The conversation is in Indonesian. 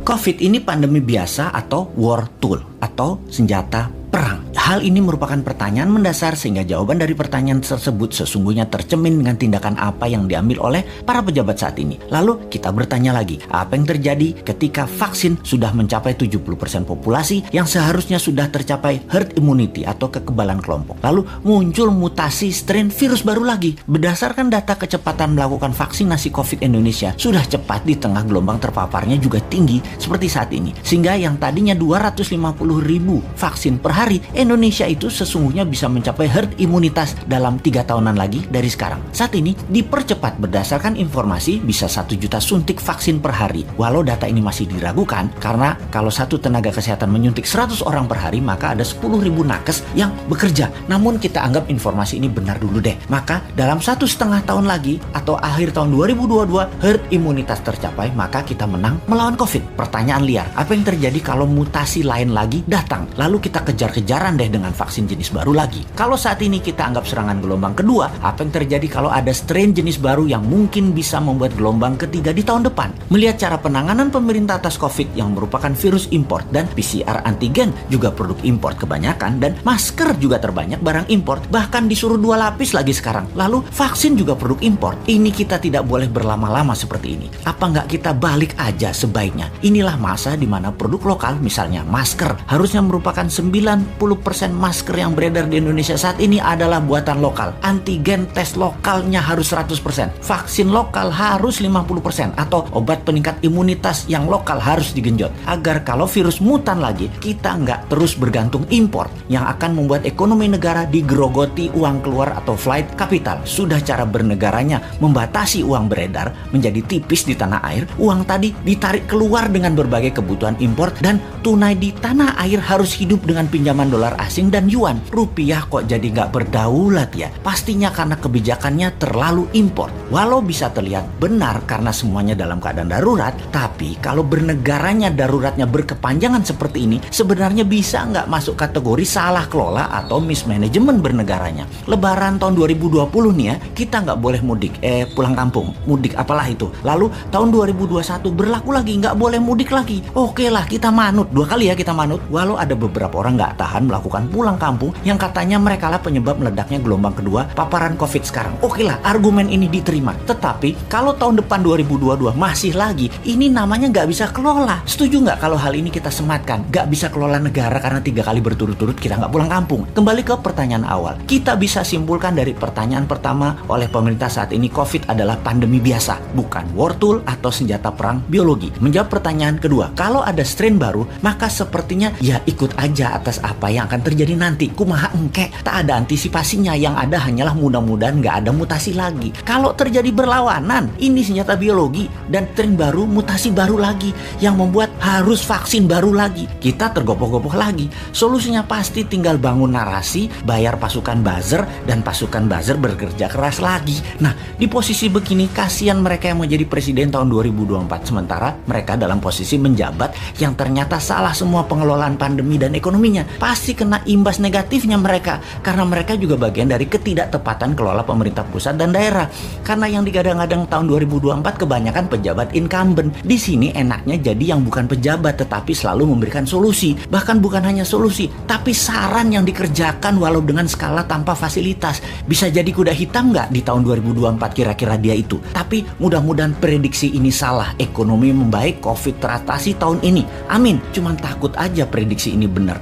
COVID ini pandemi biasa atau war tool atau senjata perang? Hal ini merupakan pertanyaan mendasar sehingga jawaban dari pertanyaan tersebut sesungguhnya tercermin dengan tindakan apa yang diambil oleh para pejabat saat ini. Lalu kita bertanya lagi, apa yang terjadi ketika vaksin sudah mencapai 70% populasi yang seharusnya sudah tercapai herd immunity atau kekebalan kelompok. Lalu muncul mutasi strain virus baru lagi. Berdasarkan data kecepatan melakukan vaksinasi COVID Indonesia sudah cepat di tengah gelombang terpaparnya juga tinggi seperti saat ini. Sehingga yang tadinya 250.000 vaksin per hari, Indonesia itu sesungguhnya bisa mencapai herd imunitas dalam 3 tahunan lagi dari sekarang. Saat ini dipercepat berdasarkan informasi bisa 1 juta suntik vaksin per hari. Walau data ini masih diragukan karena kalau satu tenaga kesehatan menyuntik 100 orang per hari maka ada 10.000 nakes yang bekerja. Namun kita anggap informasi ini benar dulu deh. Maka dalam 1,5 tahun lagi atau akhir tahun 2022 herd imunitas tercapai maka kita menang melawan COVID. Pertanyaan liar, apa yang terjadi kalau mutasi lain lagi datang? Lalu kita kejar-kejaran deh dengan vaksin jenis baru lagi. Kalau saat ini kita anggap serangan gelombang kedua, apa yang terjadi kalau ada strain jenis baru yang mungkin bisa membuat gelombang ketiga di tahun depan? Melihat cara penanganan pemerintah atas COVID yang merupakan virus import dan PCR antigen juga produk import kebanyakan dan masker juga terbanyak barang import, bahkan disuruh 2 lapis lagi sekarang. Lalu vaksin juga produk import. Ini kita tidak boleh berlama-lama seperti ini. Apa nggak kita balik aja sebaiknya? Inilah masa di mana produk lokal, misalnya masker, harusnya merupakan 90% masker yang beredar di Indonesia saat ini adalah buatan lokal. Antigen tes lokalnya harus 100%. Vaksin lokal harus 50%. Atau obat peningkat imunitas yang lokal harus digenjot. Agar kalau virus mutan lagi, kita nggak terus bergantung impor yang akan membuat ekonomi negara digerogoti uang keluar atau flight capital. Sudah cara bernegaranya membatasi uang beredar menjadi tipis di tanah air, uang tadi ditarik keluar dengan berbagai kebutuhan impor dan tunai di tanah air harus hidup dengan pinjaman dolar asing dan yuan. Rupiah kok jadi nggak berdaulat ya? Pastinya karena kebijakannya terlalu impor. Walau bisa terlihat benar karena semuanya dalam keadaan darurat, tapi kalau bernegaranya daruratnya berkepanjangan seperti ini, sebenarnya bisa nggak masuk kategori salah kelola atau mismanagement bernegaranya. Lebaran tahun 2020 nih ya, kita nggak boleh mudik, pulang kampung, mudik apalah itu. Lalu tahun 2021 berlaku lagi, nggak boleh mudik lagi. Oke lah, kita manut, 2 kali ya kita manut. Walau ada beberapa orang nggak tahan melakukan pulang kampung yang katanya mereka lah penyebab meledaknya gelombang kedua paparan COVID sekarang. Oke lah, argumen ini diterima. Tetapi kalau tahun depan 2022 masih lagi, ini namanya nggak bisa kelola. Setuju nggak kalau hal ini kita sematkan? Nggak bisa kelola negara karena 3 kali berturut-turut kita nggak pulang kampung. Kembali ke pertanyaan awal. Kita bisa simpulkan dari pertanyaan pertama oleh pemerintah saat ini, COVID adalah pandemi biasa, bukan war tool atau senjata perang biologi. Menjawab pertanyaan kedua, kalau ada strain baru, maka sepertinya ya ikut aja atas apa yang akan terjadi nanti. Kumaha engke, tak ada antisipasinya, yang ada hanyalah mudah-mudahan nggak ada mutasi lagi. Kalau terjadi berlawanan, ini senjata biologi dan strain baru, mutasi baru lagi yang membuat harus vaksin baru lagi. Kita tergopoh-gopoh lagi. Solusinya pasti tinggal bangun narasi, bayar pasukan buzzer, dan pasukan buzzer bekerja keras lagi. Nah, di posisi begini kasihan mereka yang mau jadi presiden tahun 2024 sementara mereka dalam posisi menjabat yang ternyata salah semua pengelolaan pandemi dan ekonominya. Pasti kena imbas negatifnya mereka karena mereka juga bagian dari ketidaktepatan kelola pemerintah pusat dan daerah. Karena yang digadang-gadang tahun 2024 kebanyakan pejabat incumbent. Di sini enaknya jadi yang bukan pejabat tetapi selalu memberikan solusi. Bahkan bukan hanya solusi, tapi saran yang dikerjakan walau dengan skala tanpa fasilitas. Bisa jadi kuda hitam nggak di tahun 2024 kira-kira dia itu. Tapi mudah-mudahan prediksi ini salah. Ekonomi membaik, COVID teratasi tahun ini. Amin. Cuman takut aja prediksi ini benar.